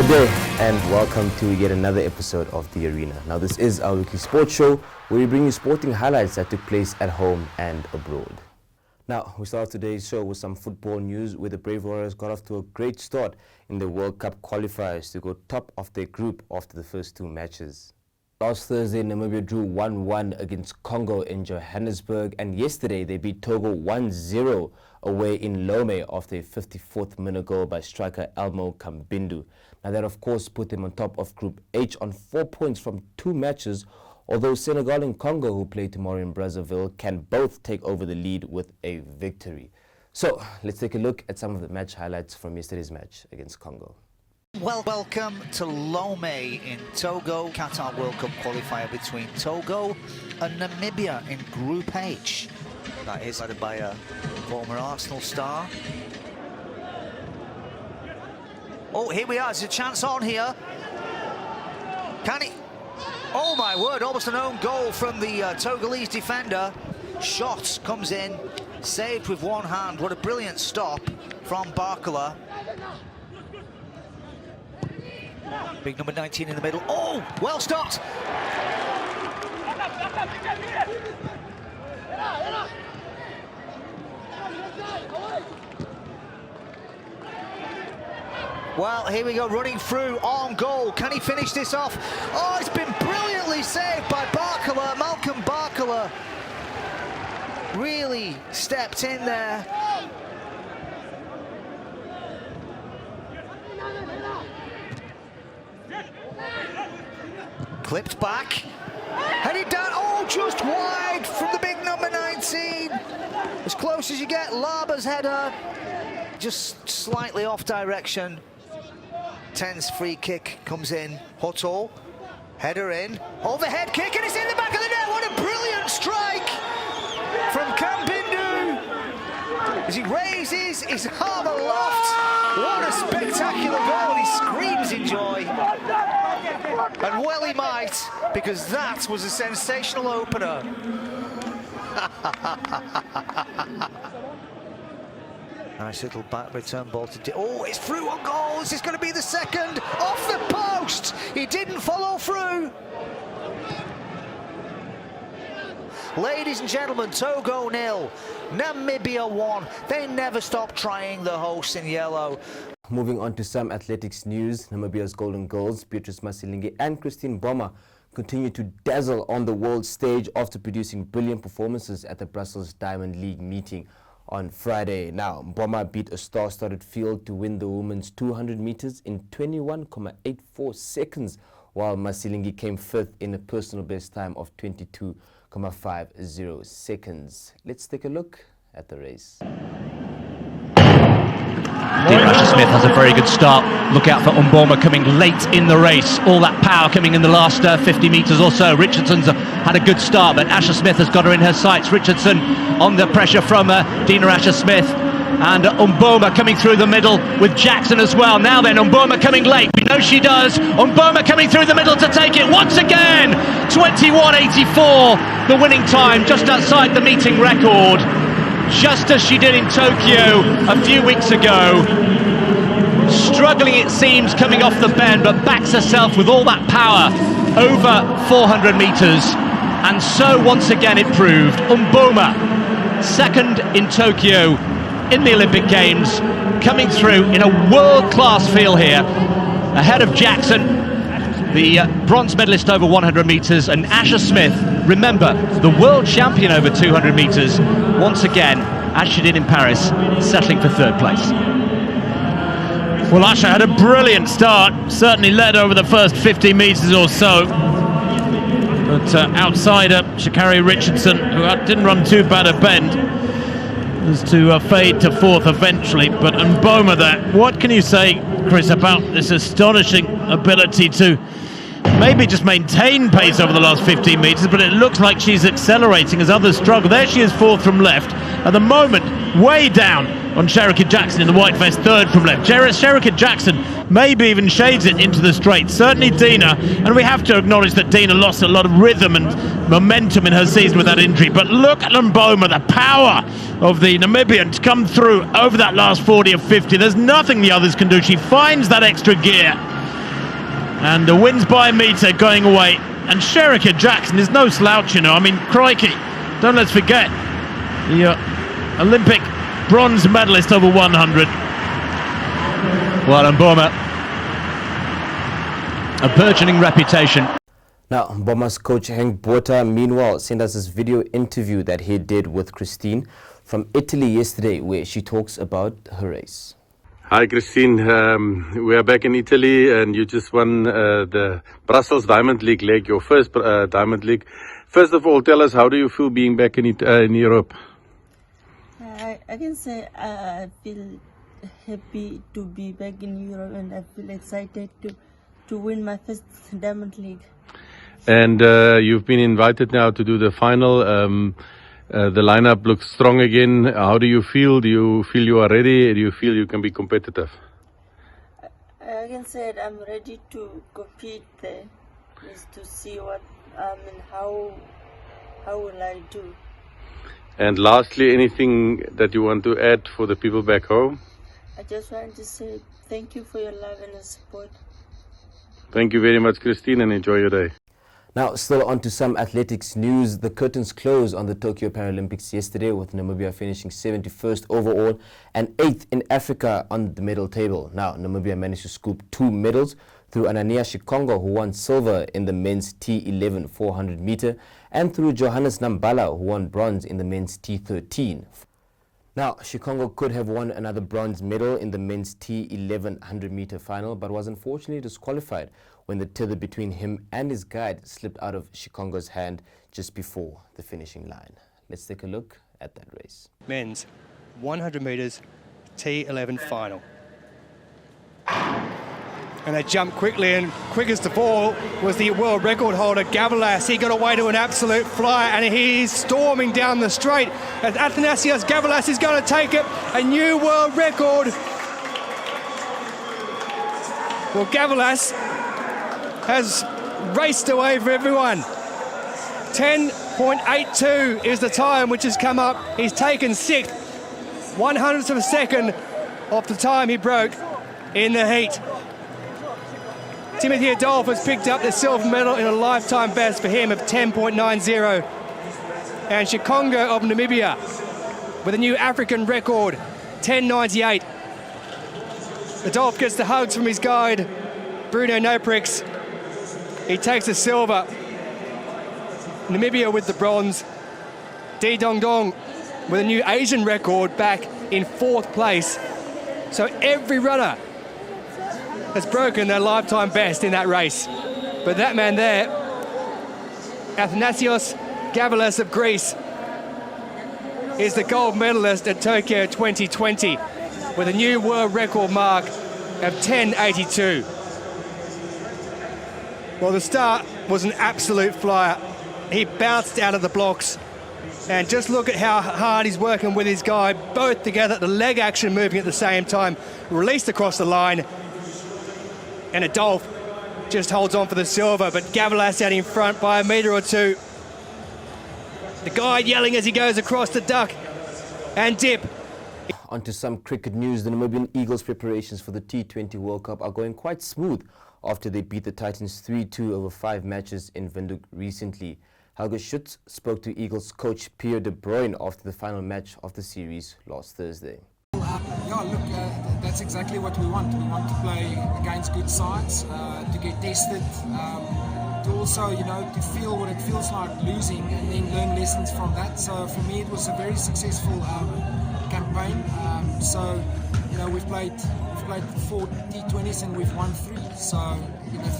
Good day and welcome to yet another episode of The Arena. Now this is our weekly sports show where we bring you sporting highlights that took place at home and abroad. Now we start today's show with some football news where the Brave Warriors got off to a great start in the World Cup qualifiers to go top of their group after the first two matches. Last Thursday, Namibia drew 1-1 against Congo in Johannesburg, and yesterday they beat Togo 1-0 away in Lome after a 54th minute goal by striker Elmo Kambindu. Now that of course put them on top of Group H on 4 points from 2 matches, although Senegal and Congo, who play tomorrow in Brazzaville, can both take over the lead with a victory. So let's take a look at some of the match highlights from yesterday's match against Congo. Welcome to Lome in Togo, Qatar World Cup qualifier between Togo and Namibia in Group H. That is led by a former Arsenal star. Oh, here we are, there's a chance on here. Can he? Oh my word, almost an own goal from the Togolese defender. Shot comes in, saved with one hand. What a brilliant stop from Barkala. Big number 19 in the middle. Oh, well stopped. Well, here we go, running through on goal. Can he finish this off? Oh, it's been brilliantly saved by Barkala. Malcolm Barkala really stepped in there. Clipped back, headed down, oh, just wide from the big number 19. As close as you get, Laba's header, just slightly off direction. 10's free kick comes in, Hoto, header in, overhead kick, and it's in the back of the net. What a brilliant strike from Kambindu as he raises his arm aloft. What a spectacular goal, he screams in joy. And well he might, because that was a sensational opener. Nice little back return ball to... Oh, it's through on goal. Is this going to be the second? Off the post! He didn't follow through. Ladies and gentlemen, Togo 0, Namibia 1. They never stop trying, the hosts in yellow. Moving on to some athletics news, Namibia's Golden Girls, Beatrice Masilingi and Christine Boma, continue to dazzle on the world stage after producing brilliant performances at the Brussels Diamond League meeting on Friday. Now, Boma beat a star-studded field to win the women's 200 meters in 21.84 seconds, while Masilingi came fifth in a personal best time of 22.50 seconds. Let's take a look at the race. Dina Asher-Smith has a very good start. Look out for Mboma coming late in the race. All that power coming in the last 50 metres or so. Richardson's had a good start, but Asher-Smith has got her in her sights. Richardson on the pressure from Dina Asher-Smith. And Mboma coming through the middle with Jackson as well. Now then, Mboma coming late. We know she does. Mboma coming through the middle to take it once again. 21.84, the winning time, just outside the meeting record. Just as she did in Tokyo a few weeks ago. Struggling, it seems, coming off the bend, but backs herself with all that power over 400 metres. And so once again it proved. Mboma, second in Tokyo in the Olympic Games, coming through in a world-class field here, ahead of Jackson, the bronze medalist over 100 metres, and Asher-Smith, remember, the world champion over 200 metres, once again, as she did in Paris, settling for third place. Well, Asher had a brilliant start, certainly led over the first 50 metres or so. But outsider, Sha'Carri Richardson, who didn't run too bad a bend, was to fade to fourth eventually. But Mboma there, what can you say, Chris, about this astonishing ability to maybe just maintain pace over the last 15 metres, but it looks like she's accelerating as others struggle. There she is, fourth from left. At the moment, way down on Shericka Jackson in the white vest, third from left. Shericka Jackson maybe even shades it into the straight. Certainly Dina, and we have to acknowledge that Dina lost a lot of rhythm and momentum in her season with that injury. But look at Mboma, the power of the Namibian to come through over that last 40 or 50. There's nothing the others can do. She finds that extra gear And wins by a metre going away. And Sherika Jackson is no slouch, you know. I mean, crikey, don't let's forget the Olympic bronze medalist over 100. Well, Mboma, a burgeoning reputation. Now, Mboma's coach Henk Botha, meanwhile, sent us this video interview that he did with Christine from Italy yesterday, where she talks about her race. Hi Christine, we are back in Italy and you just won the Brussels Diamond League leg, your first Diamond League. First of all, tell us, how do you feel being back in Europe? I can say I feel happy to be back in Europe, and I feel excited to win my first Diamond League. And you've been invited now to do the final. The lineup looks strong again. How do you feel? Do you feel you are ready? Do you feel you can be competitive? I can say I'm ready to compete there, just to see what and how will I do. And lastly, anything that you want to add for the people back home? I just want to say thank you for your love and your support. Thank you very much, Christine, and enjoy your day. Now, still on to some athletics news. The curtains closed on the Tokyo Paralympics yesterday, with Namibia finishing 71st overall and 8th in Africa on the medal table. Now, Namibia managed to scoop 2 medals through Anania Shikongo, who won silver in the men's T11 400 meter, and through Johannes Nambala, who won bronze in the men's T13. Now, Shikongo could have won another bronze medal in the men's T11 100 meter final, but was unfortunately disqualified when the tether between him and his guide slipped out of Shikongo's hand just before the finishing line. Let's take a look at that race. Men's 100 metres T11 final. And they jumped quickly, and quickest of all was the world record holder Gavalas. He got away to an absolute flyer, and he's storming down the straight. And Athanasios Gavalas is going to take it, a new world record. Well, Gavalas has raced away for everyone. 10.82 is the time which has come up. He's taken 6th, 100th of a second off the time he broke in the heat. Timothy Adolphe has picked up the silver medal in a lifetime best for him of 10.90. And Shikongo of Namibia with a new African record, 10.98. Adolphe gets the hugs from his guide, Bruno Noprix. He takes the silver. Namibia with the bronze. Di Dong Dong with a new Asian record back in 4th place. So every runner has broken their lifetime best in that race. But that man there, Athanasios Gavalas of Greece, is the gold medalist at Tokyo 2020 with a new world record mark of 10.82. Well, the start was an absolute flyer. He bounced out of the blocks, and just look at how hard he's working with his guy, both together, the leg action moving at the same time, released across the line. And Adolphe just holds on for the silver, but Gavalas out in front by a metre or two. The guide yelling as he goes across the duck and dip. On to some cricket news. The Namibian Eagles' preparations for the T20 World Cup are going quite smooth after they beat the Titans 3-2 over 5 matches in Windhoek recently. Helge Schütz spoke to Eagles coach Pierre de Bruyne after the final match of the series last Thursday. Yeah, look, that's exactly what we want. We want to play against good sides, to get tested, to also, to feel what it feels like losing and then learn lessons from that. So for me, it was a very successful campaign. We've played 4 T20s and we've won 3. So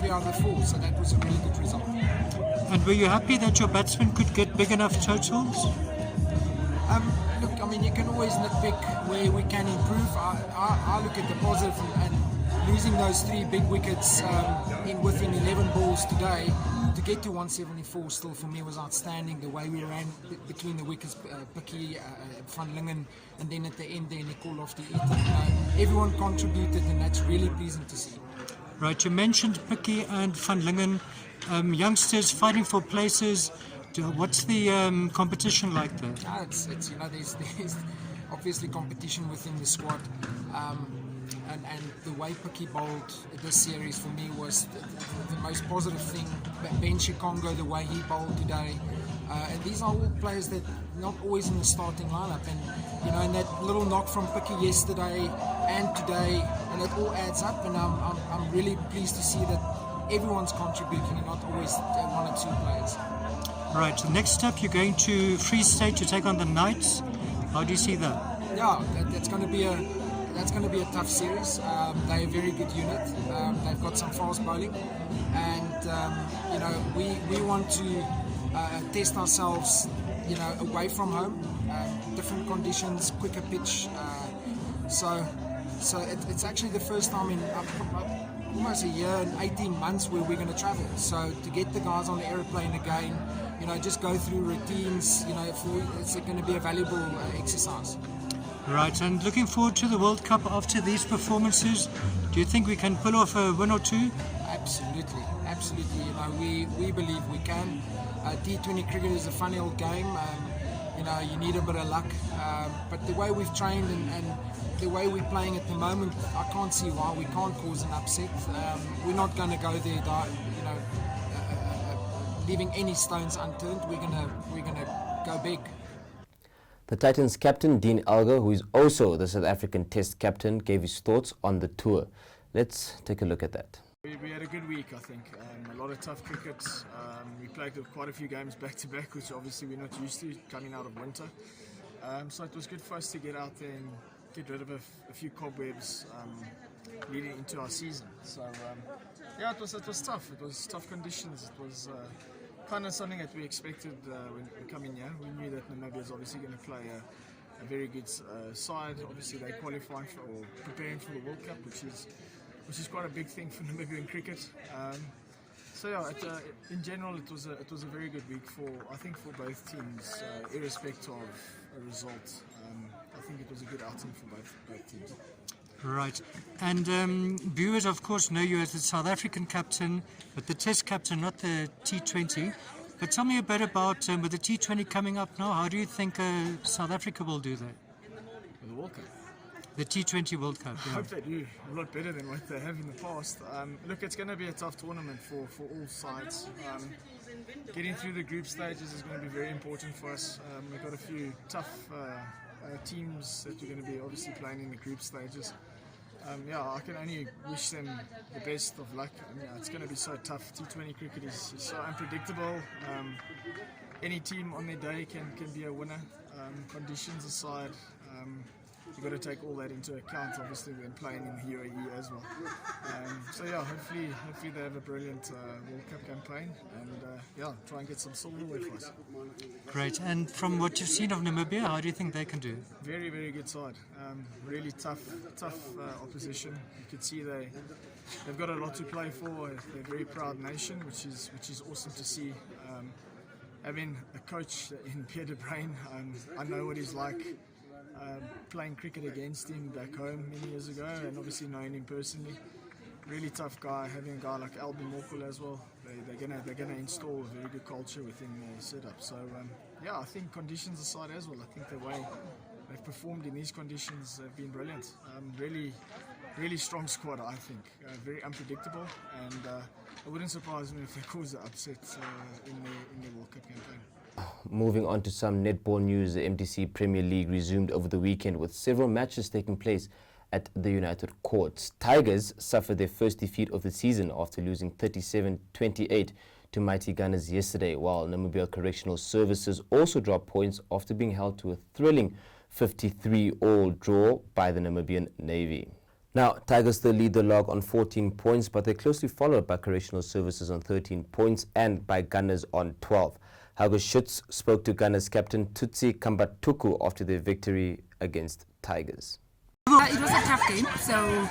3 out of 4. So that was a really good result. And were you happy that your batsmen could get big enough totals? Look, I mean, you can always nitpick where we can improve. I look at the positive, and losing those 3 big wickets within 11 balls today, to get to 174 still for me was outstanding. The way we ran between the wickets, Picky, Van Lingen, and then at the end there, Nicole off the everyone contributed, and that's really pleasing to see. Right, you mentioned Picky and Van Lingen, youngsters fighting for places. What's the competition like there? It's there's obviously competition within the squad. and the way Picky bowled this series for me was the most positive thing. Ben Chikongo, the way he bowled today, and these are all players that not always in the starting lineup, and that little knock from Picky yesterday and today, and it all adds up, and I'm really pleased to see that everyone's contributing and not always one or two players. Right, so next up you're going to Free State to take on the Knights. How do you see that? Yeah, that's going to be a tough series. They're a very good unit. They've got some fast bowling, and we want to test ourselves, away from home, different conditions, quicker pitch. So it's actually the first time in almost a year and 18 months where we're going to travel. So to get the guys on the aeroplane again, just go through routines, it's going to be a valuable exercise. Right, and looking forward to the World Cup after these performances. Do you think we can pull off a win or two? Absolutely. We believe we can. T20 cricket is a funny old game. You need a bit of luck. But the way we've trained and the way we're playing at the moment, I can't see why we can't cause an upset. We're not going to go there, leaving any stones unturned. We're gonna go big. The Titans captain Dean Elgar, who is also the South African Test captain, gave his thoughts on the tour. Let's take a look at that. We had a good week, I think. A lot of tough cricket. We played quite a few games back to back, which obviously we're not used to coming out of winter. So it was good for us to get out there and get rid of a few cobwebs leading into our season. So it was tough. It was tough conditions. It was kind of something that we expected when we come in here. We knew that Namibia is obviously going to play a very good side. Obviously they're qualifying for or preparing for the World Cup, which is quite a big thing for Namibian cricket. In general, it was a very good week for both teams, irrespective of a result. I think it was a good outing for both teams. Right, and viewers of course know you as the South African captain, but the Test captain, not the T20. But tell me a bit about with the T20 coming up now, how do you think South Africa will do that? With the World Cup? The T20 World Cup, yeah. I hope they do a lot better than what they have in the past. Look, it's going to be a tough tournament for all sides. Getting through the group stages is going to be very important for us. We've got a few tough teams that we're going to be obviously playing in the group stages. I can only wish them the best of luck. It's going to be so tough. T20 cricket is so unpredictable. Any team on their day can be a winner. Conditions aside, you've got to take all that into account, obviously, when playing in the UAE as well. Hopefully they have a brilliant World Cup campaign and try and get some silverware for us. Great, and from what you've seen of Namibia, how do you think they can do? Very, very good side. Really tough opposition. You can see they've got a lot to play for. They're a very proud nation, which is awesome to see. Having a coach in Pierre de Bruin, I know what he's like. Playing cricket against him back home many years ago, and obviously knowing him personally. Really tough guy. Having a guy like Albin Morkel as well, they're gonna install a very good culture within their setup. So I think conditions aside as well, I think the way they've performed in these conditions have been brilliant. Really strong squad, I think. Very unpredictable, and it wouldn't surprise me if they cause an upset in the World Cup campaign. Moving on to some netball news, the MTC Premier League resumed over the weekend with several matches taking place at the United Courts. Tigers suffered their first defeat of the season after losing 37-28 to mighty Gunners yesterday, while Namibia Correctional Services also dropped points after being held to a thrilling 53-all draw by the Namibian Navy. Now, Tigers still lead the log on 14 points, but they're closely followed by Correctional Services on 13 points and by Gunners on 12. Helge Schütz spoke to Gunners captain Tutsi Kambatuku after their victory against Tigers. It was a tough game, so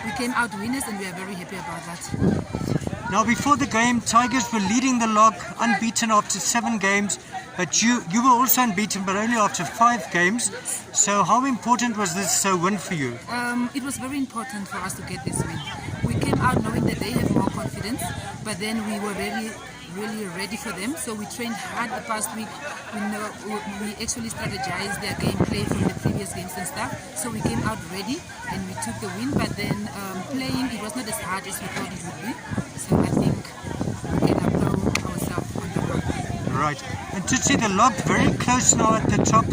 we came out winners and we are very happy about that. Now, before the game, Tigers were leading the log, unbeaten after 7 games, but you were also unbeaten, but only after 5 games. So how important was this win for you? It was very important for us to get this win. We came out knowing that they have more confidence, but then we were very really ready for them. So we trained hard the past week. We actually strategized their gameplay from the previous games and stuff. So we came out ready and we took the win. But then playing, it was not as hard as we thought it would be. So I think we can applaud ourselves on the road. Right. And to see the log very close now at the top.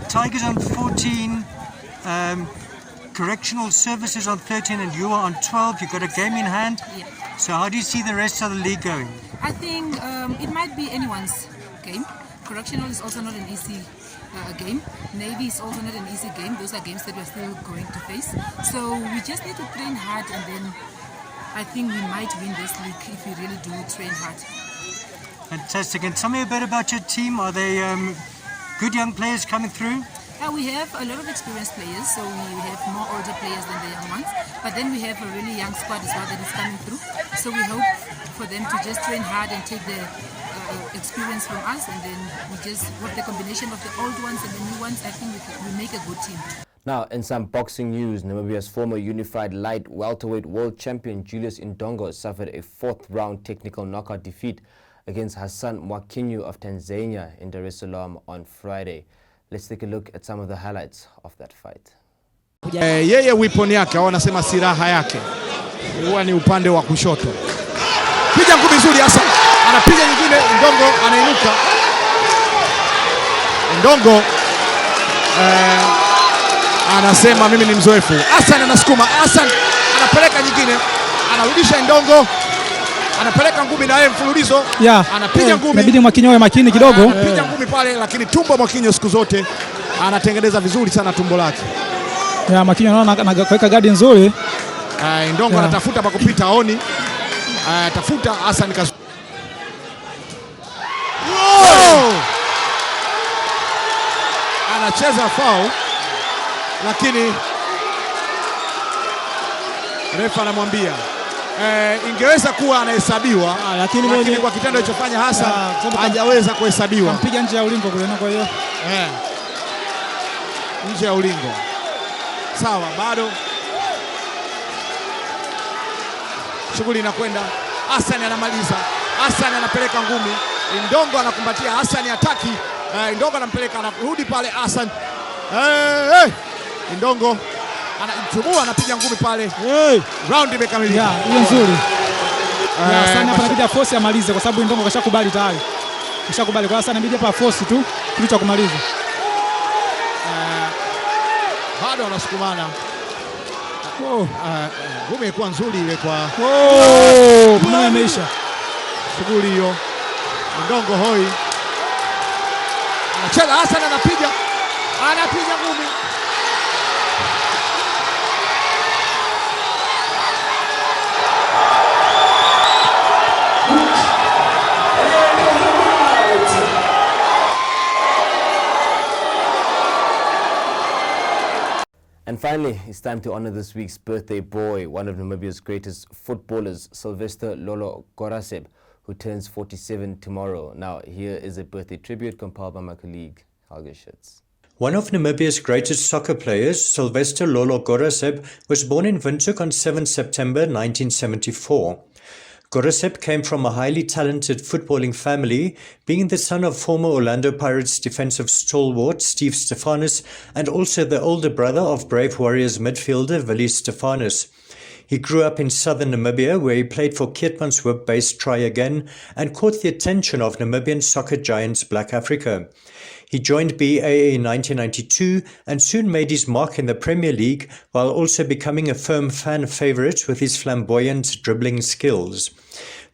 Tigers on 14. Correctional Services on 13 and you are on 12. You've got a game in hand. Yeah. So how do you see the rest of the league going? I think it might be anyone's game. Correctional is also not an easy game. Navy is also not an easy game. Those are games that we're still going to face. So we just need to train hard, and then I think we might win this league if we really do train hard. Fantastic. And tell me a bit about your team. Are they good young players coming through? We have a lot of experienced players, so we have more older players than the young ones. But then we have a really young squad as well that is coming through. So we hope for them to just train hard and take the experience from us, and then we just, with the combination of the old ones and the new ones, I think we make a good team. Now, in some boxing news, Namibia's former unified light welterweight world champion Julius Indongo suffered a fourth-round technical knockout defeat against Hassan Mwakinyo of Tanzania in Dar es Salaam on Friday. Let's take a look at some of the highlights of that fight. Yeye weapon yake wanasema silaha yake huwa ni upande wa kushoto. Piga ngumi nzuri Hassan. Anapiga nyingine, Indongo anainuka. Indongo anasema mimi ni mzoefu. Hassan anasukuma. Hassan anapeleka nyingine. Anarudisha Indongo. Anapeleka ngumi na yeye mfululizo. Anapiga ngumi. Inabidi Mwakinyo awe makini kidogo. Anapiga ngumi pale, lakini tumbo Mwakinyo siku zote anatengeneza vizuri sana tumbo lake. Mwakinyo anaona anaweka guard nzuri. Indongo anatafuta pa kupita aoni. Tafuta Hassan kazu. Anacheza foul, lakini refa anamwambia ingeweza kuwa anahesabiwa, lakini kwa kitendo alichofanya Hassan hajaweza kuhesabiwa. Kampiga nje ya ulingo kule, kwa hiyo nje ya ulingo. Sawa, bado shughuli inakwenda. Hassan anamaliza. Hassan anapeleka ngumi. Indongo anakumbatia. Hassan ataki. Indongo anampeleka, anarudi pale Hassan. Indongo anamtumua, anapiga ngumi pale. Round imekamilika. Hiyo nzuri. Hassan hapa inabidi force amalize kwa sababu Indongo kashakubali tayari. Kashakubali, kwa Hassan inabidi hapa force tu kilicho kumaliza. Bado anasukumana. Ngumi ilikuwa nzuri ile kwa. Kuna imeisha. Shughuli hiyo. Indongo hoi. Anacheza Hassan, anapiga ngumi. And finally, it's time to honor this week's birthday boy, one of Namibia's greatest footballers, Sylvester Lolo Goraseb, who turns 47 tomorrow. Now, here is a birthday tribute compiled by my colleague, Helge Schütz. One of Namibia's greatest soccer players, Sylvester Lolo Goraseb, was born in Windhoek on 7 September 1974. Goraseb came from a highly talented footballing family, being the son of former Orlando Pirates defensive stalwart Steve Stefanus and also the older brother of Brave Warriors midfielder Willie Stefanus. He grew up in southern Namibia, where he played for Keetmanshoop-based Try Again and caught the attention of Namibian soccer giants Black Africa. He joined BAA in 1992 and soon made his mark in the Premier League, while also becoming a firm fan favourite with his flamboyant dribbling skills.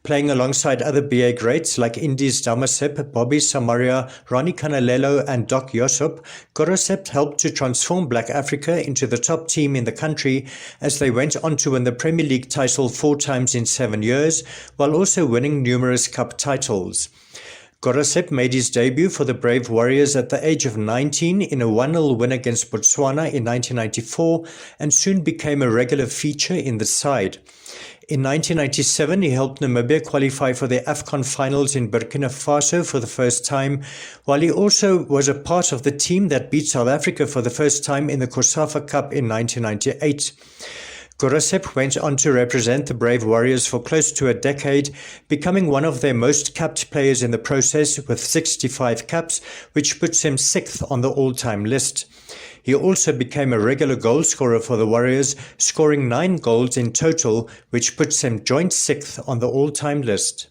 Playing alongside other BA greats like Indies Damasep, Bobby Samaria, Ronnie Canalelo and Doc Yosop, Goraseb helped to transform Black Africa into the top team in the country as they went on to win the Premier League title 4 times in 7 years, while also winning numerous cup titles. Goraseb made his debut for the Brave Warriors at the age of 19 in a 1-0 win against Botswana in 1994 and soon became a regular feature in the side. In 1997, he helped Namibia qualify for the AFCON finals in Burkina Faso for the first time, while he also was a part of the team that beat South Africa for the first time in the COSAFA Cup in 1998. Gorisep went on to represent the Brave Warriors for close to a decade, becoming one of their most capped players in the process with 65 caps, which puts him 6th on the all-time list. He also became a regular goal scorer for the Warriors, scoring 9 goals in total, which puts him joint 6th on the all-time list.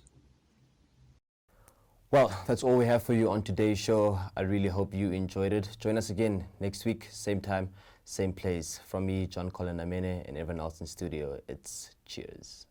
Well, that's all we have for you on today's show. I really hope you enjoyed it. Join us again next week, same time, same place. From me, John Colin Amene, and everyone else in studio, it's cheers.